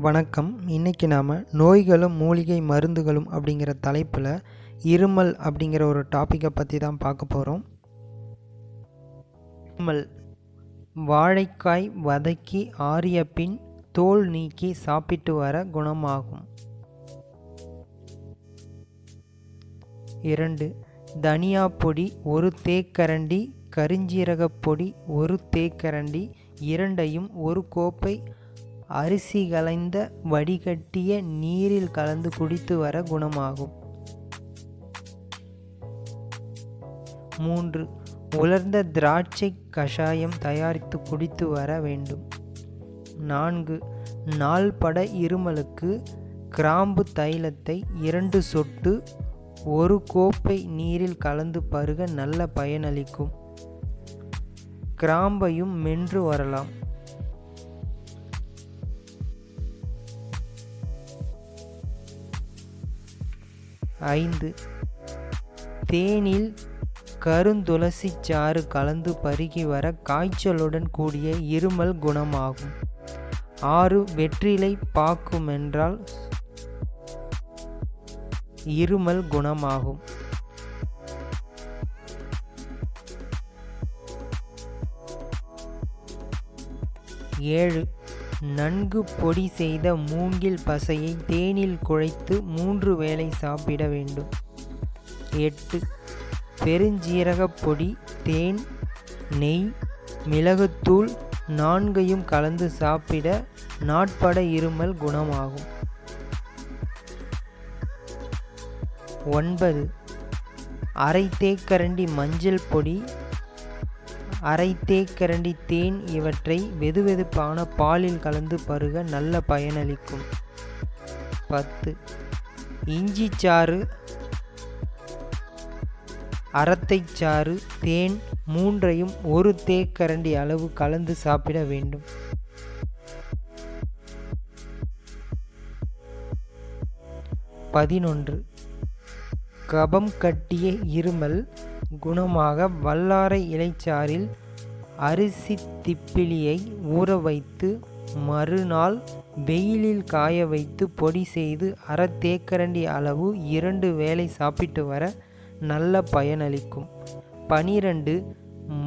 வணக்கம். இன்றைக்கி நாம் நோய்களும் மூலிகை மருந்துகளும் அப்படிங்கிற தலைப்பில் இருமல் அப்படிங்கிற ஒரு டாப்பிக்கை பற்றி தான் பார்க்க போகிறோம். இருமல் வாழைக்காய் வதக்கி ஆறிய பின் தோல் நீக்கி சாப்பிட்டு வர குணமாகும். 2. தனியா பொடி 1 தேக்கரண்டி, கருஞ்சீரகப் பொடி 1 தேக்கரண்டி, இரண்டையும் 1 கோப்பை அரிசி கலைந்த வடிகட்டிய நீரில் கலந்து குடித்து வர குணமாகும். 3. உலர்ந்த திராட்சை கஷாயம் தயாரித்து குடித்து வர வேண்டும். 4. நாள்பட இருமலுக்கு கிராம்பு தைலத்தை 2 சொட்டு 1 கோப்பை நீரில் கலந்து பருக நல்ல பயனளிக்கும். கிராம்பையும் மென்று வரலாம். 5. தேனில் கருந்துளசி சாறு கலந்து பருகி வர காய்ச்சலுடன் கூடிய இருமல் குணமாகும். 6. வெற்றிலை பாக்குமென்றால் இருமல் குணமாகும். 7. நன்கு பொடி செய்த மூங்கில் பசையை தேனில் குழைத்து 3 வேளை சாப்பிட வேண்டும். 8. பெருஞ்சீரகப் பொடி, தேன், நெய், மிளகுத்தூள் 4யும் கலந்து சாப்பிட நாட்பட இருமல் குணமாகும். 9. அரை தேக்கரண்டி மஞ்சள் பொடி, அரை தேக்கரண்டி தேன் இவற்றை வெதுவெதுப்பான பாலில் கலந்து பருக நல்ல பயனளிக்கும். 10. இஞ்சி சாறு, அரத்தைச்சாறு, தேன் 3யும் 1 தேக்கரண்டி அளவு கலந்து சாப்பிட வேண்டும். 11. கபம் கட்டிய இருமல் குணமாக வல்லாரை இலைச்சாறில் அரிசி திப்பிலியை ஊற வைத்து மறுநாள் வெயிலில் காய வைத்து பொடி செய்து அரை தேக்கரண்டி அளவு 2 வேளை சாப்பிட்டு வர நல்ல பயனளிக்கும். 12.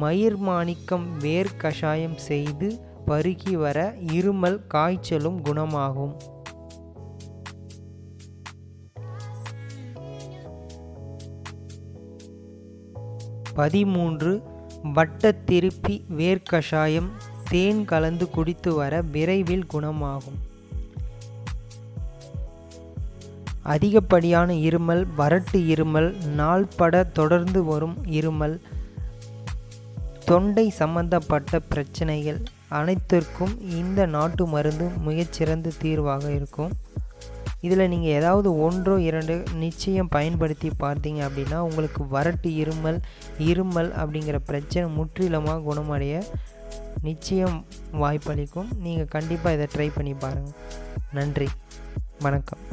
மயிர்மாணிக்கம் வேர் கஷாயம் செய்து பருகி வர இருமல் காய்ச்சலும் குணமாகும். 13. வட்ட திருப்பி வேர்க்கஷாயம் தேன் கலந்து குடித்து வர விரைவில் குணமாகும். அதிகப்படியான இருமல், வறட்டு இருமல், நாள்பட தொடர்ந்து வரும் இருமல், தொண்டை சம்பந்தப்பட்ட பிரச்சனைகள் அனைத்திற்கும் இந்த நாட்டு மருந்து மிகச்சிறந்த தீர்வாக இருக்கும். இதில் நீங்கள் ஏதாவது 1 2 நிச்சயம் பயன்படுத்தி பார்த்தீங்க அப்படின்னா உங்களுக்கு வறட்டு இருமல் அப்படிங்கிற பிரச்சனை முற்றிலுமாக குணமடைய நிச்சயம் வாய்ப்பளிக்கும். நீங்கள் கண்டிப்பாக இதை ட்ரை பண்ணி பாருங்கள். நன்றி, வணக்கம்.